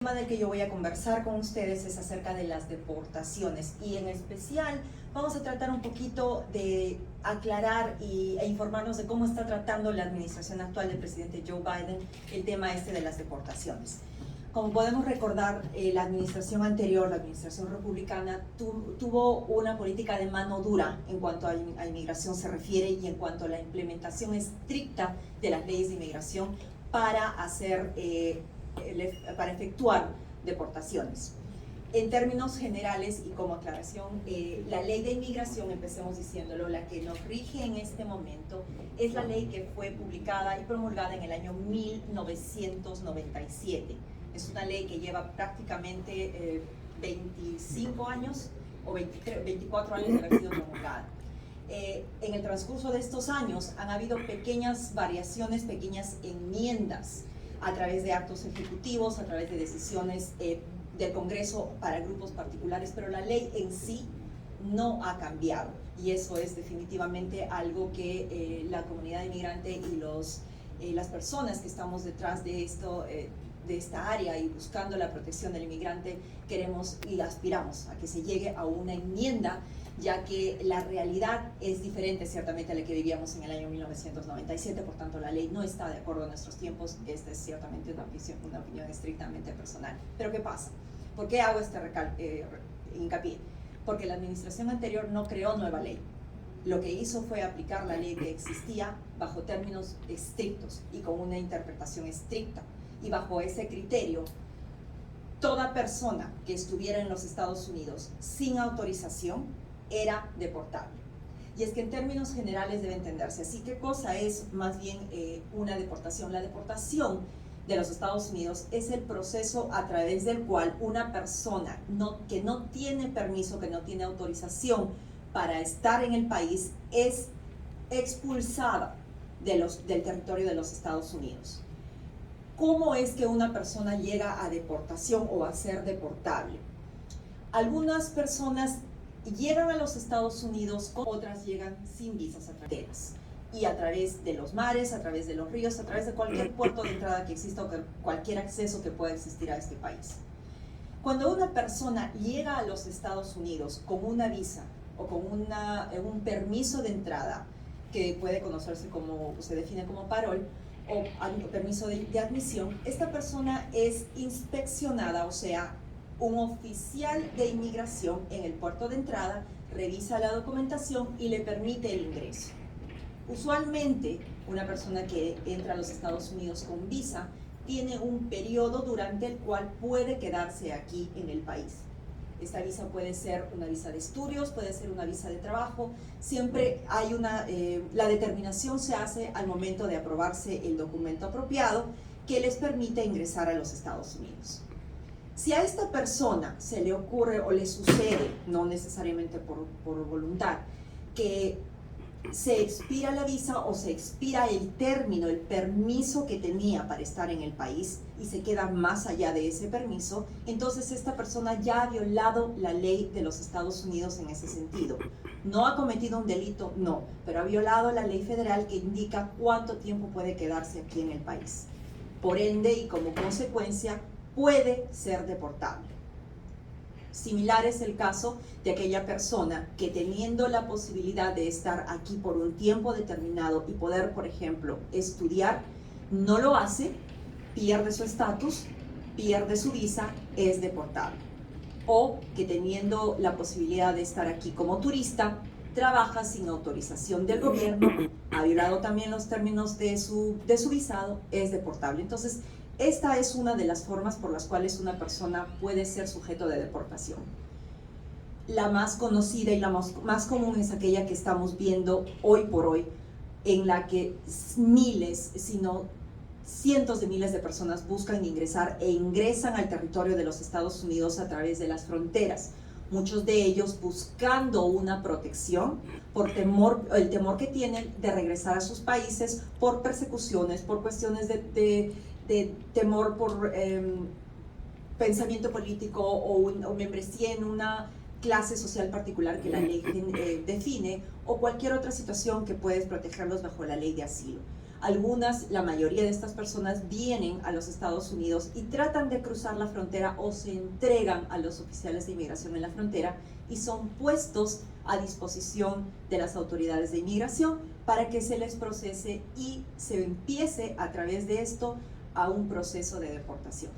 El tema del que yo voy a conversar con ustedes es acerca de las deportaciones y en especial vamos a tratar un poquito de aclarar e informarnos de cómo está tratando la administración actual del presidente Joe Biden el tema de las deportaciones. Como podemos recordar, la administración anterior, la administración republicana, tuvo una política de mano dura en cuanto a inmigración se refiere y en cuanto a la implementación estricta de las leyes de inmigración para efectuar deportaciones. En términos generales y como aclaración, la ley de inmigración, empecemos diciéndolo, la que nos rige en este momento, es la ley que fue publicada y promulgada en el año 1997. Es una ley que lleva prácticamente 25 años o 24 años de haber sido promulgada. En el transcurso de estos años han habido pequeñas variaciones, pequeñas enmiendas a través de actos ejecutivos, a través de decisiones del Congreso para grupos particulares, pero la ley en sí no ha cambiado y eso es definitivamente algo que la comunidad inmigrante y las personas que estamos detrás de esta área y buscando la protección del inmigrante queremos y aspiramos a que se llegue a una enmienda, ya que la realidad es diferente ciertamente a la que vivíamos en el año 1997, por tanto la ley no está de acuerdo a nuestros tiempos. Esta es ciertamente una opinión estrictamente personal. Pero ¿qué pasa? ¿Por qué hago este hincapié? Porque la administración anterior no creó nueva ley. Lo que hizo fue aplicar la ley que existía bajo términos estrictos y con una interpretación estricta. Y bajo ese criterio, toda persona que estuviera en los Estados Unidos sin autorización era deportable. Y es que en términos generales debe entenderse así. ¿Qué cosa es más bien una deportación? La deportación de los Estados Unidos es el proceso a través del cual una persona que no tiene permiso, que no tiene autorización para estar en el país, es expulsada del territorio de los Estados Unidos. ¿Cómo es que una persona llega a deportación o a ser deportable? Algunas personas llegan a los Estados Unidos, otras llegan sin visas a fronteras y a través de los mares, a través de los ríos, a través de cualquier puerto de entrada que exista o cualquier acceso que pueda existir a este país. Cuando una persona llega a los Estados Unidos con una visa o con un permiso de entrada que puede conocerse como, se define como parol, o permiso de admisión, esta persona es inspeccionada, o sea, un oficial de inmigración en el puerto de entrada revisa la documentación y le permite el ingreso. Usualmente, una persona que entra a los Estados Unidos con visa tiene un periodo durante el cual puede quedarse aquí en el país. Esta visa puede ser una visa de estudios, puede ser una visa de trabajo. Siempre hay la determinación se hace al momento de aprobarse el documento apropiado que les permite ingresar a los Estados Unidos. Si a esta persona se le ocurre o le sucede, no necesariamente por voluntad, que se expira la visa o se expira el término, el permiso que tenía para estar en el país y se queda más allá de ese permiso, entonces esta persona ya ha violado la ley de los Estados Unidos en ese sentido. No ha cometido un delito, no, pero ha violado la ley federal que indica cuánto tiempo puede quedarse aquí en el país. Por ende y como consecuencia puede ser deportable. Similar es el caso de aquella persona que teniendo la posibilidad de estar aquí por un tiempo determinado y poder, por ejemplo, estudiar, no lo hace, pierde su estatus, pierde su visa, es deportable. O que teniendo la posibilidad de estar aquí como turista, trabaja sin autorización del gobierno, ha violado también los términos de su visado, es deportable. Entonces, esta es una de las formas por las cuales una persona puede ser sujeto de deportación. La más conocida y la más común es aquella que estamos viendo hoy por hoy, en la que miles, sino cientos de miles de personas buscan ingresar e ingresan al territorio de los Estados Unidos a través de las fronteras. Muchos de ellos buscando una protección por el temor que tienen de regresar a sus países por persecuciones, por cuestiones de temor por pensamiento político o membresía en una clase social particular que la ley define o cualquier otra situación que puede protegerlos bajo la ley de asilo. La mayoría de estas personas vienen a los Estados Unidos y tratan de cruzar la frontera o se entregan a los oficiales de inmigración en la frontera y son puestos a disposición de las autoridades de inmigración para que se les procese y se empiece a través de esto a un proceso de deportación.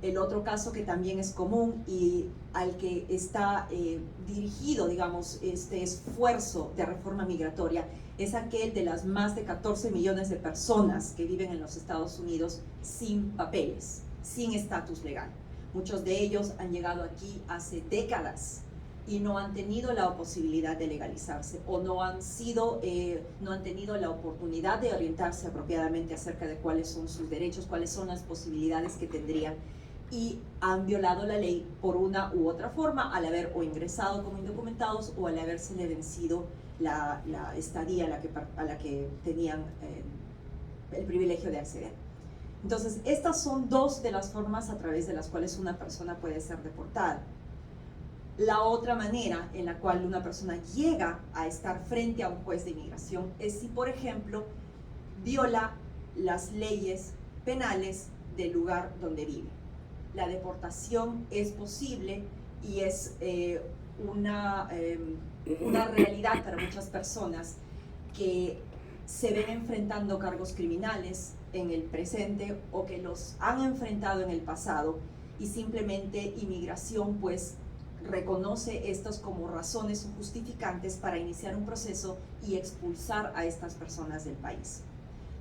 El otro caso que también es común y al que está dirigido, digamos, este esfuerzo de reforma migratoria es aquel de las más de 14 millones de personas que viven en los Estados Unidos sin papeles, sin estatus legal. Muchos de ellos han llegado aquí hace décadas y no han tenido la posibilidad de legalizarse o no han tenido la oportunidad de orientarse apropiadamente acerca de cuáles son sus derechos, cuáles son las posibilidades que tendrían, y han violado la ley por una u otra forma al haber o ingresado como indocumentados o al habérsele vencido la estadía a la que tenían el privilegio de acceder. Entonces, estas son dos de las formas a través de las cuales una persona puede ser deportada. La otra manera en la cual una persona llega a estar frente a un juez de inmigración es si, por ejemplo, viola las leyes penales del lugar donde vive. La deportación es posible y es una realidad para muchas personas que se ven enfrentando cargos criminales en el presente o que los han enfrentado en el pasado, y simplemente inmigración pues reconoce estas como razones justificantes para iniciar un proceso y expulsar a estas personas del país.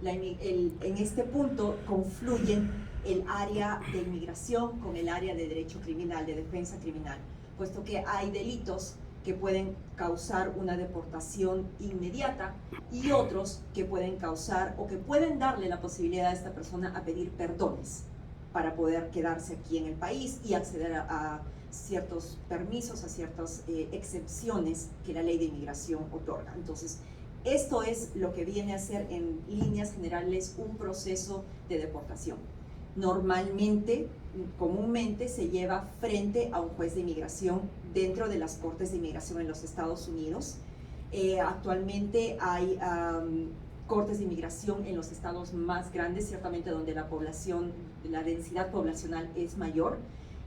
En este punto confluyen el área de inmigración con el área de derecho criminal, de defensa criminal, puesto que hay delitos que pueden causar una deportación inmediata y otros que pueden causar o que pueden darle la posibilidad a esta persona a pedir perdones para poder quedarse aquí en el país y acceder a ciertos permisos, a ciertas excepciones que la ley de inmigración otorga. Entonces, esto es lo que viene a ser en líneas generales un proceso de deportación. Normalmente, comúnmente se lleva frente a un juez de inmigración dentro de las cortes de inmigración en los Estados Unidos. Actualmente hay cortes de inmigración en los estados más grandes, ciertamente donde la densidad poblacional es mayor,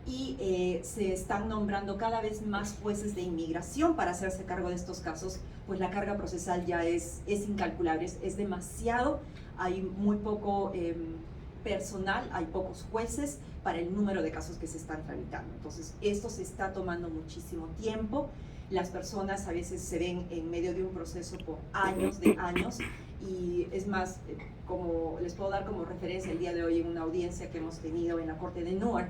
y se están nombrando cada vez más jueces de inmigración para hacerse cargo de estos casos, pues la carga procesal ya es incalculable, es demasiado, hay muy poco personal, hay pocos jueces para el número de casos que se están tramitando. Entonces, esto se está tomando muchísimo tiempo. Las personas a veces se ven en medio de un proceso por años, y es más, como les puedo dar como referencia el día de hoy en una audiencia que hemos tenido en la Corte de Newark,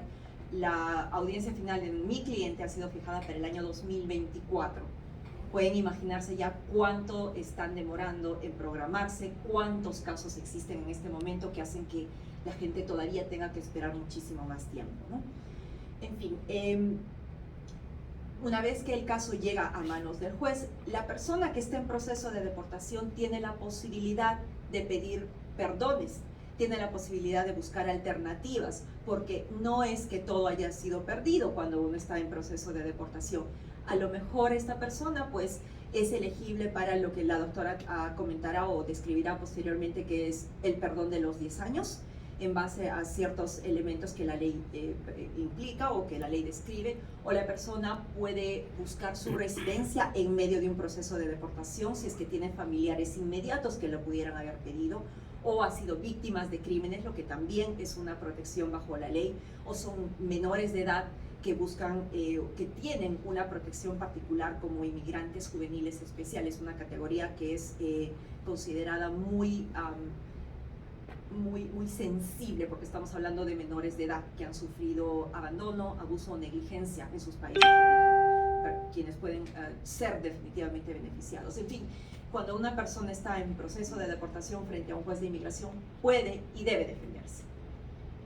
la audiencia final de mi cliente ha sido fijada para el año 2024. Pueden imaginarse ya cuánto están demorando en programarse, cuántos casos existen en este momento que hacen que la gente todavía tenga que esperar muchísimo más tiempo, ¿no? En fin, una vez que el caso llega a manos del juez, la persona que está en proceso de deportación tiene la posibilidad de pedir perdones, tiene la posibilidad de buscar alternativas, porque no es que todo haya sido perdido cuando uno está en proceso de deportación. A lo mejor esta persona pues es elegible para lo que la doctora comentará o describirá posteriormente, que es el perdón de los 10 años, en base a ciertos elementos que la ley implica o que la ley describe, o la persona puede buscar su residencia en medio de un proceso de deportación si es que tiene familiares inmediatos que lo pudieran haber pedido, o ha sido víctimas de crímenes, lo que también es una protección bajo la ley, o son menores de edad que buscan, que tienen una protección particular como inmigrantes juveniles especiales, una categoría que es considerada muy sensible, porque estamos hablando de menores de edad que han sufrido abandono, abuso o negligencia en sus países de origen, quienes pueden ser definitivamente beneficiados. En fin, cuando una persona está en proceso de deportación frente a un juez de inmigración, puede y debe defenderse.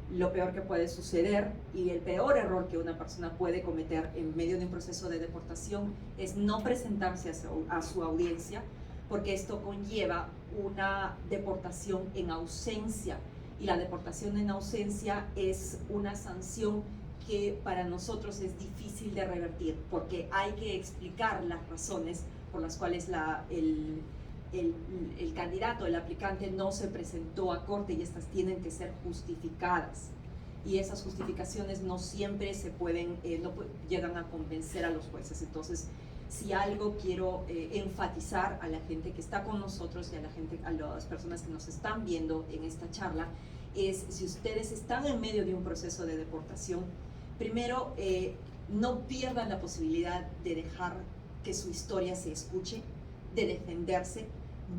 Lo peor que puede suceder y el peor error que una persona puede cometer en medio de un proceso de deportación es no presentarse a su audiencia, porque esto conlleva una deportación en ausencia, y la deportación en ausencia es una sanción que para nosotros es difícil de revertir, porque hay que explicar las razones por las cuales el candidato, el aplicante no se presentó a corte y estas tienen que ser justificadas. Y esas justificaciones no siempre se pueden, llegan a convencer a los jueces. Entonces, si algo quiero enfatizar a la gente que está con nosotros y a las personas que nos están viendo en esta charla, es si ustedes están en medio de un proceso de deportación, primero, no pierdan la posibilidad de dejar que su historia se escuche, de defenderse,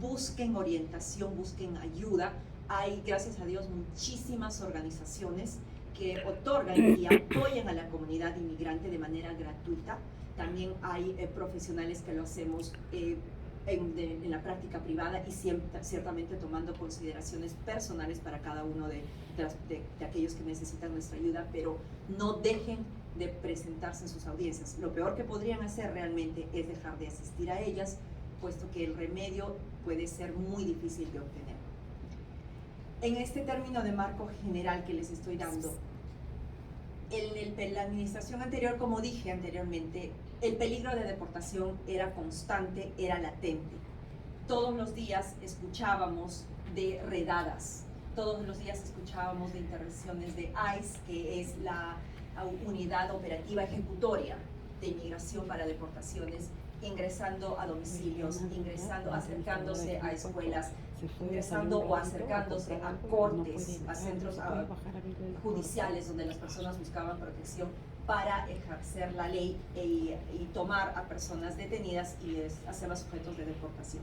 busquen orientación, busquen ayuda. Hay, gracias a Dios, muchísimas organizaciones que otorgan y apoyan a la comunidad inmigrante de manera gratuita. También hay profesionales que lo hacemos en la práctica privada y ciertamente tomando consideraciones personales para cada uno de aquellos que necesitan nuestra ayuda, pero no dejen de presentarse en sus audiencias. Lo peor que podrían hacer realmente es dejar de asistir a ellas, puesto que el remedio puede ser muy difícil de obtener. En este término de marco general que les estoy dando, en la administración anterior, como dije anteriormente, el peligro de deportación era constante, era latente. Todos los días escuchábamos de redadas, todos los días escuchábamos de intervenciones de ICE, que es la unidad operativa ejecutoria de inmigración para deportaciones, ingresando a domicilios, ingresando, acercándose a escuelas, ingresando o acercándose a cortes, a centros judiciales donde las personas buscaban protección para ejercer la ley y tomar a personas detenidas y hacerlas sujetos de deportación.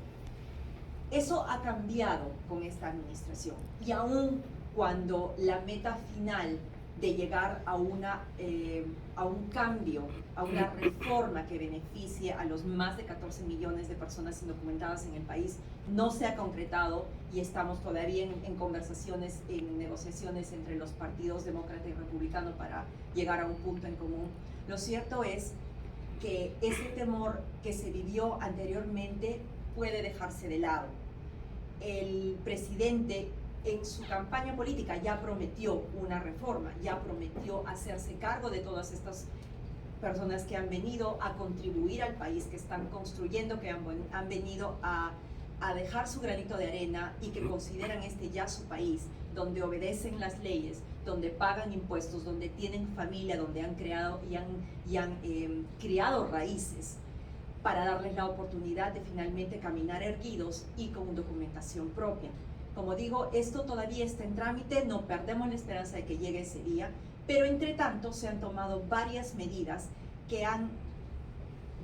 Eso ha cambiado con esta administración, y aún cuando la meta final de llegar a un cambio, a una reforma que beneficie a los más de 14 millones de personas indocumentadas en el país, no se ha concretado, y estamos todavía en conversaciones, en negociaciones entre los partidos demócrata y republicano para llegar a un punto en común. Lo cierto es que ese temor que se vivió anteriormente puede dejarse de lado. El presidente en su campaña política ya prometió una reforma, ya prometió hacerse cargo de todas estas personas que han venido a contribuir al país, que están construyendo, que han venido a dejar su granito de arena y que consideran este ya su país, donde obedecen las leyes, donde pagan impuestos, donde tienen familia, donde han creado y han criado raíces, para darles la oportunidad de finalmente caminar erguidos y con documentación propia. Como digo, esto todavía está en trámite, no perdemos la esperanza de que llegue ese día, pero entre tanto se han tomado varias medidas que han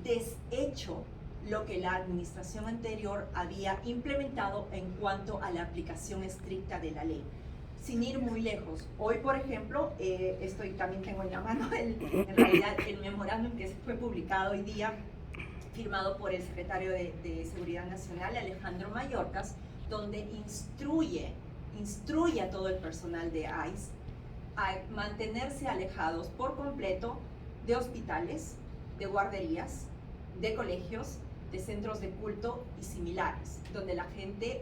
deshecho lo que la administración anterior había implementado en cuanto a la aplicación estricta de la ley. Sin ir muy lejos, hoy por ejemplo, también tengo en la mano en realidad el memorándum que fue publicado hoy día, firmado por el secretario de Seguridad Nacional, Alejandro Mayorkas, donde instruye a todo el personal de ICE a mantenerse alejados por completo de hospitales, de guarderías, de colegios, de centros de culto y similares, donde la gente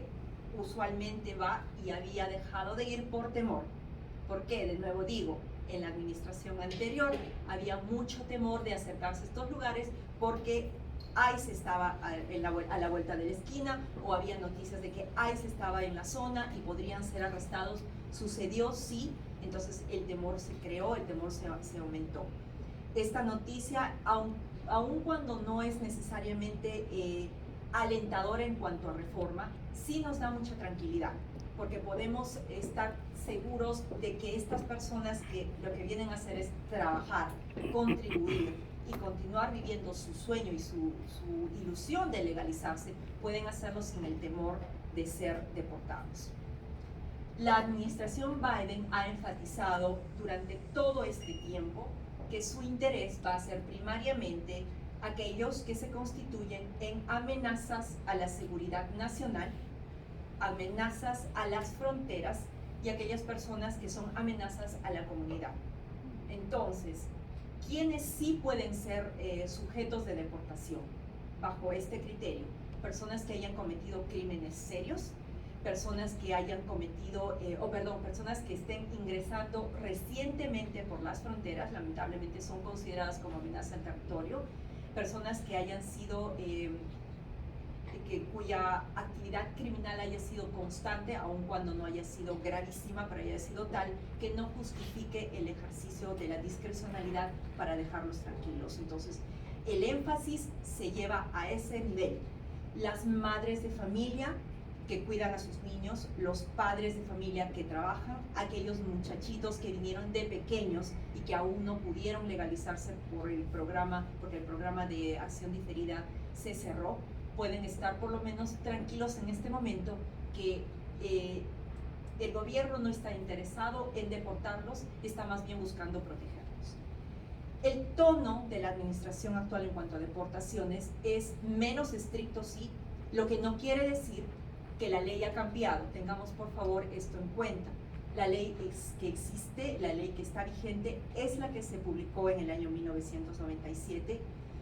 usualmente va y había dejado de ir por temor. ¿Por qué? De nuevo digo, en la administración anterior había mucho temor de acercarse a estos lugares porque ICE estaba a la vuelta de la esquina, o había noticias de que ICE estaba en la zona y podrían ser arrestados. Sucedió, sí, entonces el temor se creó, el temor se aumentó. Esta noticia, aun cuando no es necesariamente alentadora en cuanto a reforma, sí nos da mucha tranquilidad, porque podemos estar seguros de que estas personas que lo que vienen a hacer es trabajar, contribuir y continuar viviendo su sueño y su ilusión de legalizarse, pueden hacerlo sin el temor de ser deportados. La administración Biden ha enfatizado durante todo este tiempo que su interés va a ser primariamente aquellos que se constituyen en amenazas a la seguridad nacional, amenazas a las fronteras y aquellas personas que son amenazas a la comunidad. Entonces, ¿quiénes sí pueden ser sujetos de deportación bajo este criterio? Personas que hayan cometido crímenes serios, personas que hayan cometido, personas que estén ingresando recientemente por las fronteras, lamentablemente son consideradas como amenaza al territorio, personas que hayan sido, cuya actividad criminal haya sido constante, aun cuando no haya sido gravísima, pero haya sido tal que no justifique el ejercicio de la discrecionalidad para dejarlos tranquilos. Entonces, el énfasis se lleva a ese nivel. Las madres de familia que cuidan a sus niños, los padres de familia que trabajan, aquellos muchachitos que vinieron de pequeños y que aún no pudieron legalizarse porque el programa de acción diferida se cerró, pueden estar por lo menos tranquilos en este momento que el gobierno no está interesado en deportarlos, está más bien buscando protegerlos. El tono de la administración actual en cuanto a deportaciones es menos estricto, sí, lo que no quiere decir que la ley ha cambiado. Tengamos por favor esto en cuenta. La ley que existe, la ley que está vigente, es la que se publicó en el año 1997.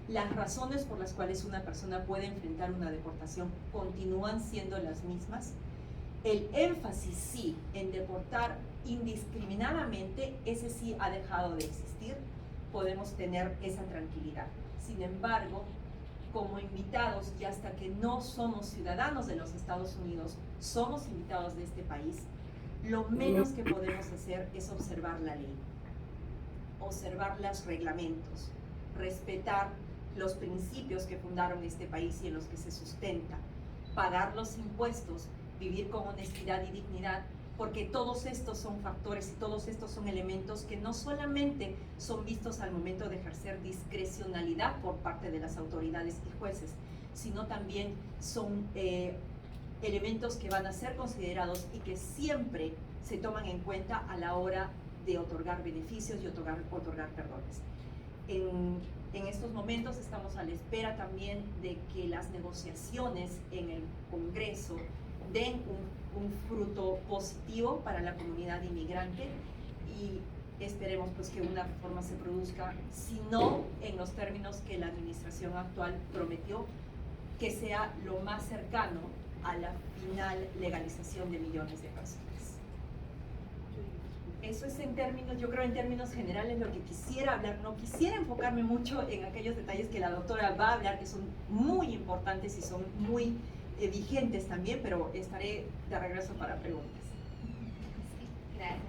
Las razones por las cuales una persona puede enfrentar una deportación continúan siendo las mismas. El énfasis sí en deportar indiscriminadamente, ese sí ha dejado de existir. Podemos tener esa tranquilidad. Sin embargo, como invitados, y hasta que no somos ciudadanos de los Estados Unidos, somos invitados de este país, lo menos que podemos hacer es observar la ley, observar los reglamentos, respetar los principios que fundaron este país y en los que se sustenta, pagar los impuestos, vivir con honestidad y dignidad, porque todos estos son factores y todos estos son elementos que no solamente son vistos al momento de ejercer discrecionalidad por parte de las autoridades y jueces, sino también son elementos que van a ser considerados y que siempre se toman en cuenta a la hora de otorgar beneficios y otorgar perdones. En estos momentos estamos a la espera también de que las negociaciones en el Congreso den un fruto positivo para la comunidad inmigrante y esperemos pues que una reforma se produzca, si no en los términos que la administración actual prometió, que sea lo más cercano a la final legalización de millones de personas. Eso es en términos, yo creo en términos generales lo que quisiera hablar. No quisiera enfocarme mucho en aquellos detalles que la doctora va a hablar, que son muy importantes y son muy vigentes también, pero estaré de regreso para preguntas. Gracias.